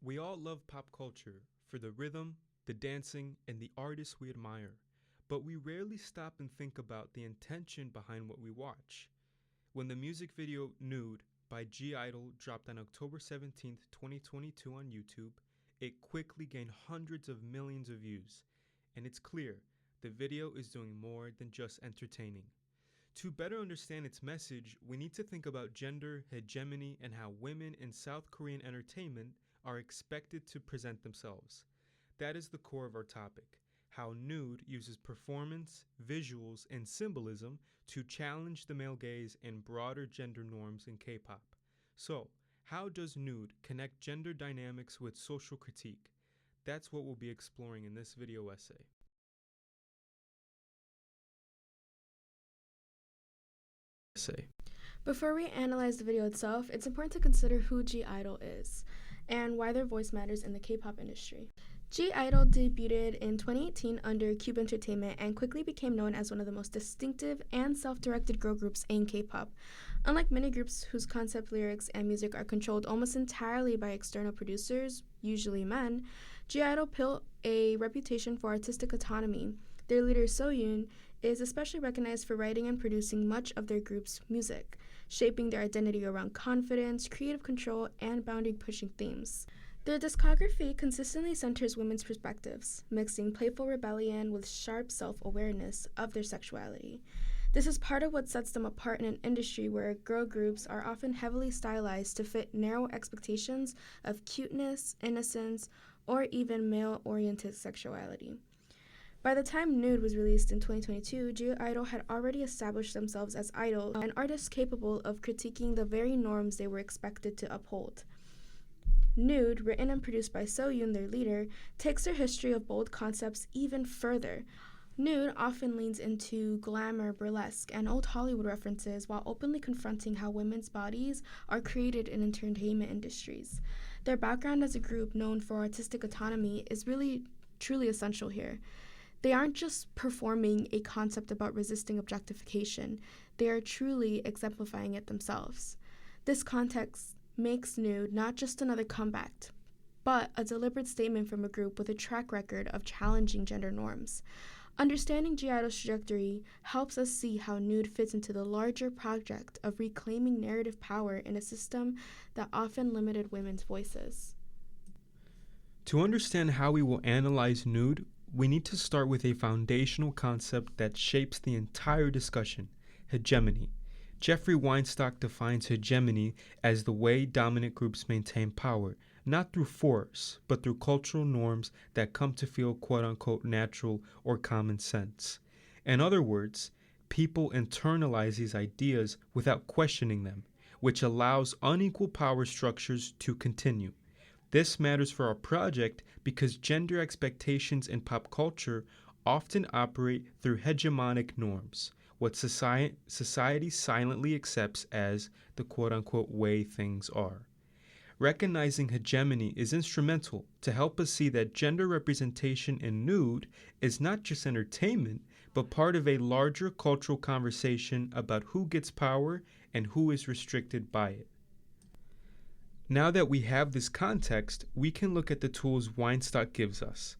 We all love pop culture for the rhythm, the dancing, and the artists we admire, but we rarely stop and think about the intention behind what we watch. When the music video Nude by (G)I-DLE dropped on October 17th, 2022 on YouTube, it quickly gained hundreds of millions of views, and it's clear the video is doing more than just entertaining. To better understand its message, we need to think about gender hegemony and how women in South Korean entertainment are expected to present themselves. That is the core of our topic: how Nude uses performance, visuals, and symbolism to challenge the male gaze and broader gender norms in K-pop. So, how does Nude connect gender dynamics with social critique? That's what we'll be exploring in this video essay. Before we analyze the video itself, it's important to consider who (G)I-DLE is and why their voice matters in the K-pop industry. (G)I-DLE debuted in 2018 under Cube Entertainment and quickly became known as one of the most distinctive and self-directed girl groups in K-pop. Unlike many groups whose concept lyrics and music are controlled almost entirely by external producers, usually men, (G)I-DLE built a reputation for artistic autonomy. Their leader Soyoon is especially recognized for writing and producing much of their group's music, shaping their identity around confidence, creative control, and boundary-pushing themes. Their discography consistently centers women's perspectives, mixing playful rebellion with sharp self-awareness of their sexuality. This is part of what sets them apart in an industry where girl groups are often heavily stylized to fit narrow expectations of cuteness, innocence, or even male-oriented sexuality. By the time Nude was released in 2022, (G)I-DLE had already established themselves as idols and artists capable of critiquing the very norms they were expected to uphold. Nude, written and produced by Soyoon, their leader, takes their history of bold concepts even further. Nude often leans into glamour, burlesque, and old Hollywood references while openly confronting how women's bodies are created in entertainment industries. Their background as a group known for artistic autonomy is really, truly essential here. They aren't just performing a concept about resisting objectification, they are truly exemplifying it themselves. This context makes Nude not just another comeback, but a deliberate statement from a group with a track record of challenging gender norms. Understanding (G)I-DLE's trajectory helps us see how Nude fits into the larger project of reclaiming narrative power in a system that often limited women's voices. To understand how we will analyze Nude, we need to start with a foundational concept that shapes the entire discussion: hegemony. Jeffrey Weinstock defines hegemony as the way dominant groups maintain power, not through force, but through cultural norms that come to feel quote-unquote natural or common sense. In other words, people internalize these ideas without questioning them, which allows unequal power structures to continue. This matters for our project because gender expectations in pop culture often operate through hegemonic norms, what society silently accepts as the quote-unquote way things are. Recognizing hegemony is instrumental to help us see that gender representation in Nude is not just entertainment, but part of a larger cultural conversation about who gets power and who is restricted by it. Now that we have this context, we can look at the tools Weinstock gives us.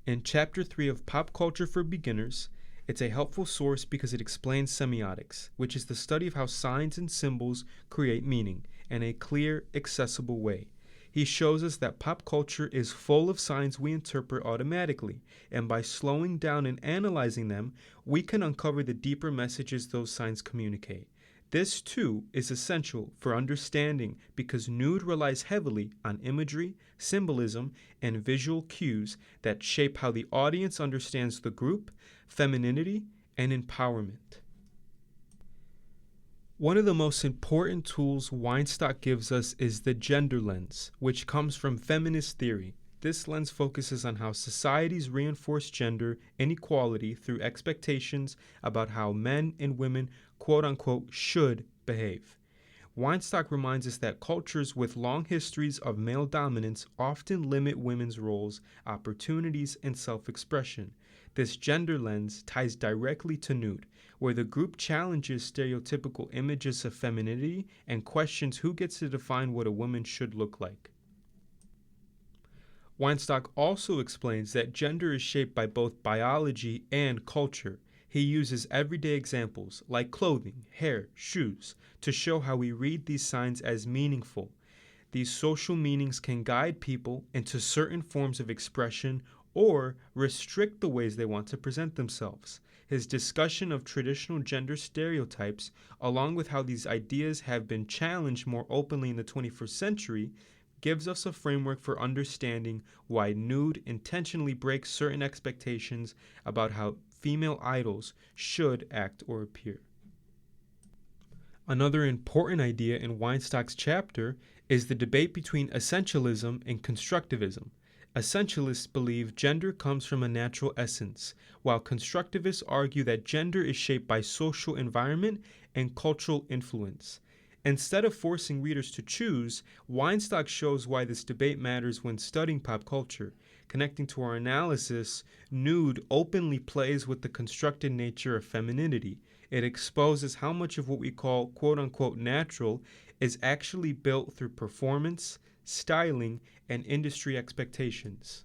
In Chapter 3 of Pop Culture for Beginners, it's a helpful source because it explains semiotics, which is the study of how signs and symbols create meaning in a clear, accessible way. He shows us that pop culture is full of signs we interpret automatically, and by slowing down and analyzing them, we can uncover the deeper messages those signs communicate. This, too, is essential for understanding because Nude relies heavily on imagery, symbolism, and visual cues that shape how the audience understands the group, femininity, and empowerment. One of the most important tools Weinstock gives us is the gender lens, which comes from feminist theory. This lens focuses on how societies reinforce gender inequality through expectations about how men and women quote-unquote should behave. Weinstock reminds us that cultures with long histories of male dominance often limit women's roles, opportunities, and self-expression. This gender lens ties directly to Nude, where the group challenges stereotypical images of femininity and questions who gets to define what a woman should look like. Weinstock also explains that gender is shaped by both biology and culture. He uses everyday examples like clothing, hair, shoes to show how we read these signs as meaningful. These social meanings can guide people into certain forms of expression or restrict the ways they want to present themselves. His discussion of traditional gender stereotypes, along with how these ideas have been challenged more openly in the 21st century, gives us a framework for understanding why Nude intentionally breaks certain expectations about how female idols should act or appear. Another important idea in Weinstock's chapter is the debate between essentialism and constructivism. Essentialists believe gender comes from a natural essence, while constructivists argue that gender is shaped by social environment and cultural influence. Instead of forcing readers to choose, Weinstock shows why this debate matters when studying pop culture. Connecting to our analysis, Nude openly plays with the constructed nature of femininity. It exposes how much of what we call quote-unquote natural is actually built through performance, styling, and industry expectations.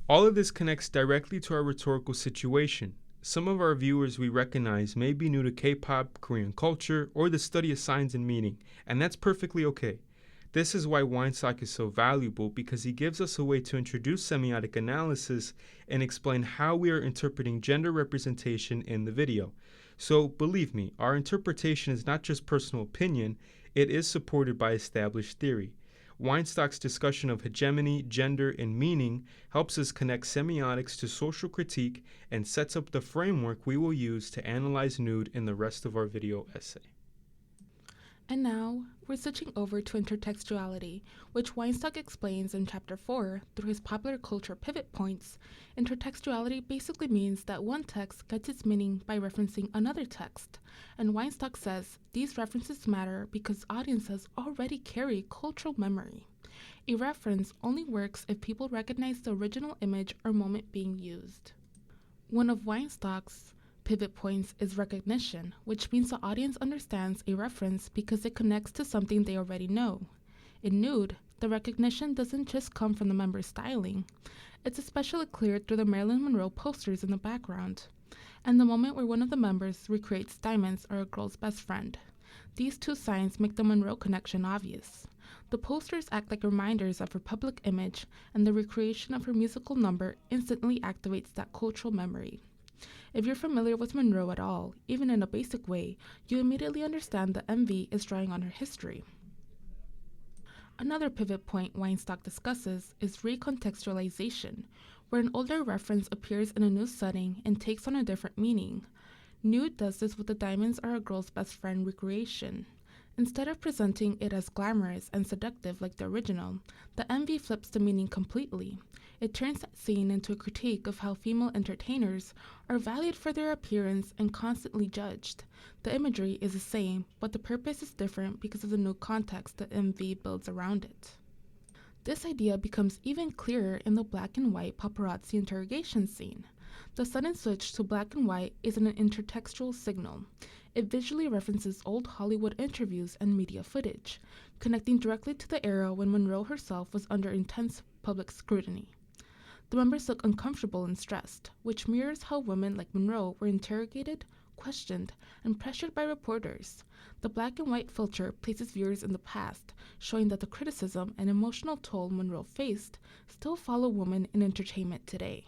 All of this connects directly to our rhetorical situation. Some of our viewers we recognize may be new to K-pop, Korean culture, or the study of signs and meaning, and that's perfectly okay. This is why Weinstock is so valuable, because he gives us a way to introduce semiotic analysis and explain how we are interpreting gender representation in the video. So believe me, our interpretation is not just personal opinion, it is supported by established theory. Weinstock's discussion of hegemony, gender, and meaning helps us connect semiotics to social critique and sets up the framework we will use to analyze Nude in the rest of our video essay. And now, we're switching over to intertextuality, which Weinstock explains in Chapter 4 through his popular culture pivot points. Intertextuality basically means that one text gets its meaning by referencing another text, and Weinstock says these references matter because audiences already carry cultural memory. A reference only works if people recognize the original image or moment being used. One of Weinstock's pivot points is recognition, which means the audience understands a reference because it connects to something they already know. In Nude, the recognition doesn't just come from the member's styling. It's especially clear through the Marilyn Monroe posters in the background, and the moment where one of the members recreates diamonds or a girl's best friend. These two signs make the Monroe connection obvious. The posters act like reminders of her public image, and the recreation of her musical number instantly activates that cultural memory. If you're familiar with Monroe at all, even in a basic way, you immediately understand that MV is drawing on her history. Another pivot point Weinstock discusses is recontextualization, where an older reference appears in a new setting and takes on a different meaning. Nude does this with the diamonds are a girl's best friend recreation. Instead of presenting it as glamorous and seductive like the original, the MV flips the meaning completely. It turns that scene into a critique of how female entertainers are valued for their appearance and constantly judged. The imagery is the same, but the purpose is different because of the new context the MV builds around it. This idea becomes even clearer in the black and white paparazzi interrogation scene. The sudden switch to black and white is an intertextual signal. It visually references old Hollywood interviews and media footage, connecting directly to the era when Monroe herself was under intense public scrutiny. The members look uncomfortable and stressed, which mirrors how women like Monroe were interrogated, questioned, and pressured by reporters. The black and white filter places viewers in the past, showing that the criticism and emotional toll Monroe faced still follow women in entertainment today.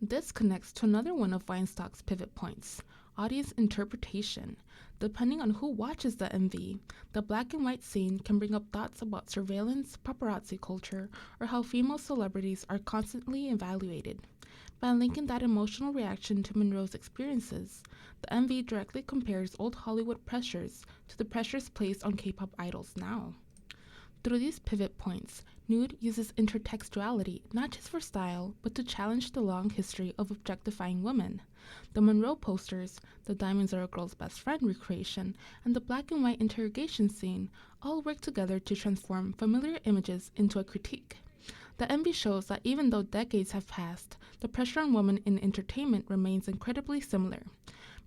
This connects to another one of Weinstock's pivot points, audience interpretation. Depending on who watches the MV, the black and white scene can bring up thoughts about surveillance, paparazzi culture, or how female celebrities are constantly evaluated. By linking that emotional reaction to Monroe's experiences, the MV directly compares old Hollywood pressures to the pressures placed on K-pop idols now. Through these pivot points, Nude uses intertextuality not just for style, but to challenge the long history of objectifying women. The Monroe posters, the diamonds are a girl's best friend recreation, and the black and white interrogation scene all work together to transform familiar images into a critique. The MV shows that even though decades have passed, the pressure on women in entertainment remains incredibly similar.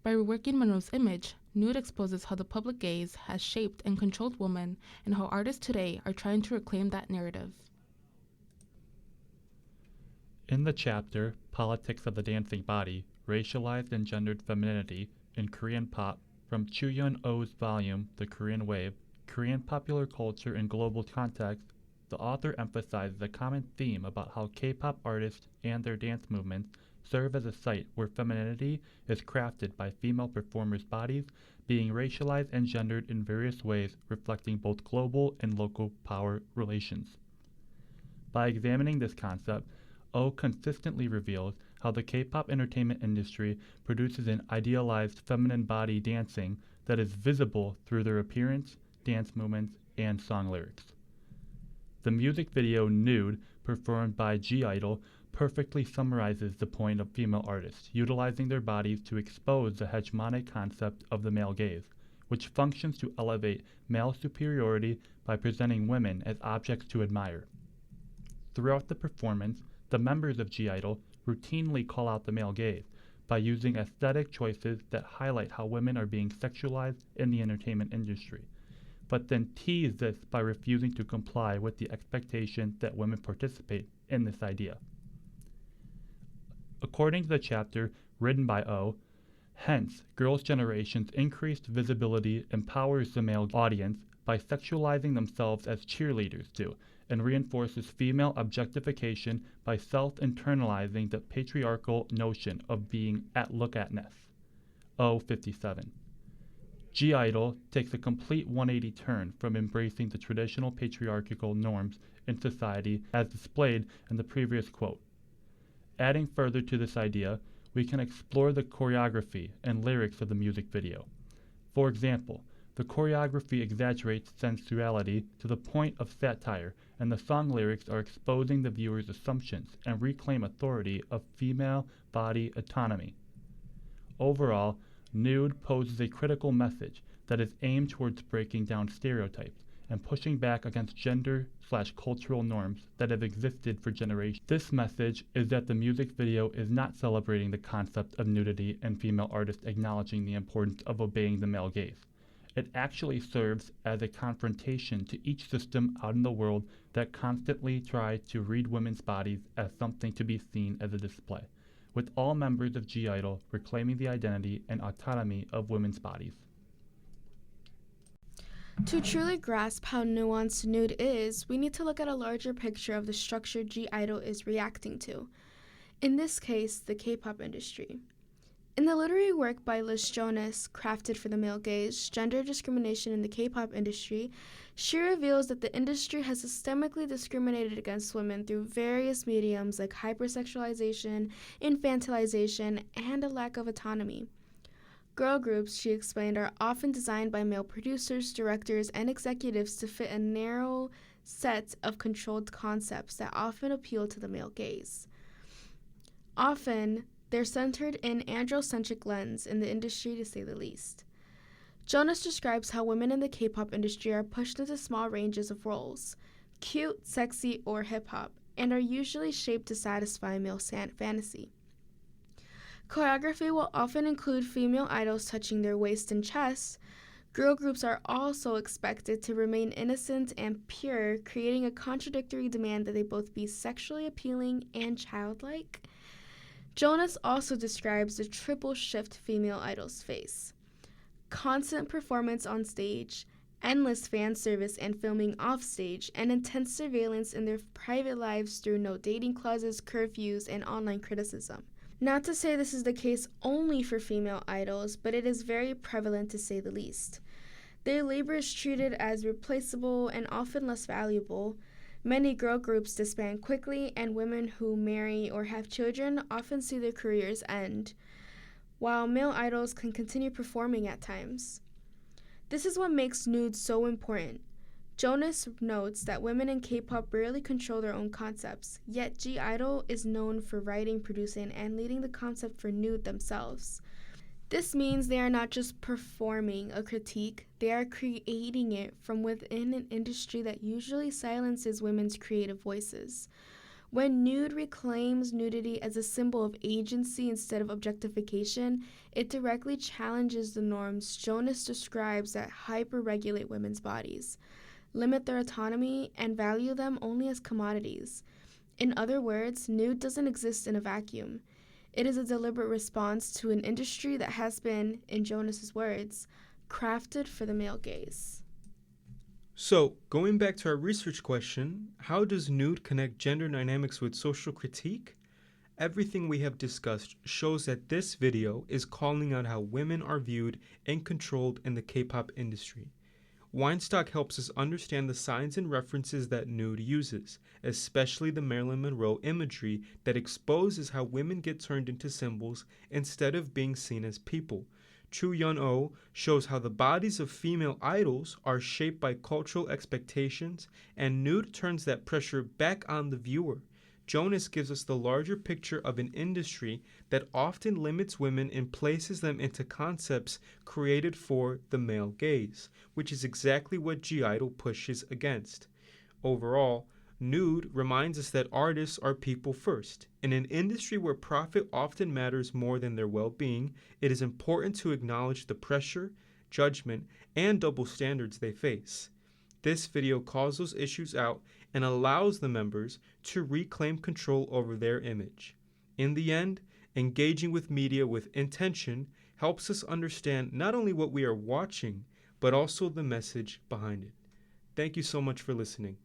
By reworking Monroe's image, Nude exposes how the public gaze has shaped and controlled women and how artists today are trying to reclaim that narrative. In the chapter, Politics of the Dancing Body, Racialized and Gendered Femininity in Korean Pop, from Chuyun Oh's volume, The Korean Wave, Korean Popular Culture in Global Context, the author emphasizes a common theme about how K-pop artists and their dance movements serve as a site where femininity is crafted by female performers' bodies, being racialized and gendered in various ways, reflecting both global and local power relations. By examining this concept, Oh consistently reveals how the K-pop entertainment industry produces an idealized feminine body dancing that is visible through their appearance, dance movements, and song lyrics. The music video Nude, performed by (G)I-DLE, perfectly summarizes the point of female artists utilizing their bodies to expose the hegemonic concept of the male gaze, which functions to elevate male superiority by presenting women as objects to admire. Throughout the performance, the members of (G)I-DLE routinely call out the male gaze by using aesthetic choices that highlight how women are being sexualized in the entertainment industry, but then tease this by refusing to comply with the expectation that women participate in this idea. According to the chapter written by Oh, hence, Girls' Generation's increased visibility empowers the male audience by sexualizing themselves as cheerleaders do, and reinforces female objectification by self-internalizing the patriarchal notion of being look-at-ness. Oh 57. (G)I-DLE takes a complete 180 turn from embracing the traditional patriarchal norms in society as displayed in the previous quote. Adding further to this idea, we can explore the choreography and lyrics of the music video. For example, the choreography exaggerates sensuality to the point of satire, and the song lyrics are exposing the viewer's assumptions and reclaim authority of female body autonomy. Overall, Nude poses a critical message that is aimed towards breaking down stereotypes and pushing back against gender/cultural norms that have existed for generations. This message is that the music video is not celebrating the concept of nudity and female artists acknowledging the importance of obeying the male gaze. It actually serves as a confrontation to each system out in the world that constantly try to read women's bodies as something to be seen as a display, with all members of (G)I-DLE reclaiming the identity and autonomy of women's bodies. To truly grasp how nuanced Nude is, we need to look at a larger picture of the structure (G)I-DLE is reacting to. In this case, the K-pop industry. In the literary work by Liz Jonas, Crafted for the Male Gaze, Gender Discrimination in the K-pop Industry, she reveals that the industry has systemically discriminated against women through various mediums like hypersexualization, infantilization, and a lack of autonomy. Girl groups, she explained, are often designed by male producers, directors, and executives to fit a narrow set of controlled concepts that often appeal to the male gaze. Often, they're centered in androcentric lens in the industry, to say the least. Jonas describes how women in the K-pop industry are pushed into small ranges of roles, cute, sexy, or hip-hop, and are usually shaped to satisfy male fantasy. Choreography will often include female idols touching their waist and chest. Girl groups are also expected to remain innocent and pure, creating a contradictory demand that they both be sexually appealing and childlike. Jonas also describes the triple shift female idols face: constant performance on stage, endless fan service and filming off stage, and intense surveillance in their private lives through no dating clauses, curfews, and online criticism. Not to say this is the case only for female idols, but it is very prevalent to say the least. Their labor is treated as replaceable and often less valuable. Many girl groups disband quickly, and women who marry or have children often see their careers end, while male idols can continue performing at times. This is what makes Nude so important. Jonas notes that women in K-pop rarely control their own concepts, yet (G)I-DLE is known for writing, producing, and leading the concept for Nude themselves. This means they are not just performing a critique, they are creating it from within an industry that usually silences women's creative voices. When Nude reclaims nudity as a symbol of agency instead of objectification, it directly challenges the norms Jonas describes that hyper-regulate women's bodies, limit their autonomy, and value them only as commodities. In other words, nude doesn't exist in a vacuum. It is a deliberate response to an industry that has been, in Jonas's words, crafted for the male gaze. So, going back to our research question, how does nude connect gender dynamics with social critique? Everything we have discussed shows that this video is calling out how women are viewed and controlled in the K-pop industry. Weinstock helps us understand the signs and references that nude uses, especially the Marilyn Monroe imagery that exposes how women get turned into symbols instead of being seen as people. Chu Yun-oh shows how the bodies of female idols are shaped by cultural expectations, and nude turns that pressure back on the viewer. Jonas gives us the larger picture of an industry that often limits women and places them into concepts created for the male gaze, which is exactly what G-Idol pushes against. Overall, nude reminds us that artists are people first. In an industry where profit often matters more than their well-being, it is important to acknowledge the pressure, judgment, and double standards they face. This video calls those issues out and allows the members to reclaim control over their image. In the end, engaging with media with intention helps us understand not only what we are watching, but also the message behind it. Thank you so much for listening.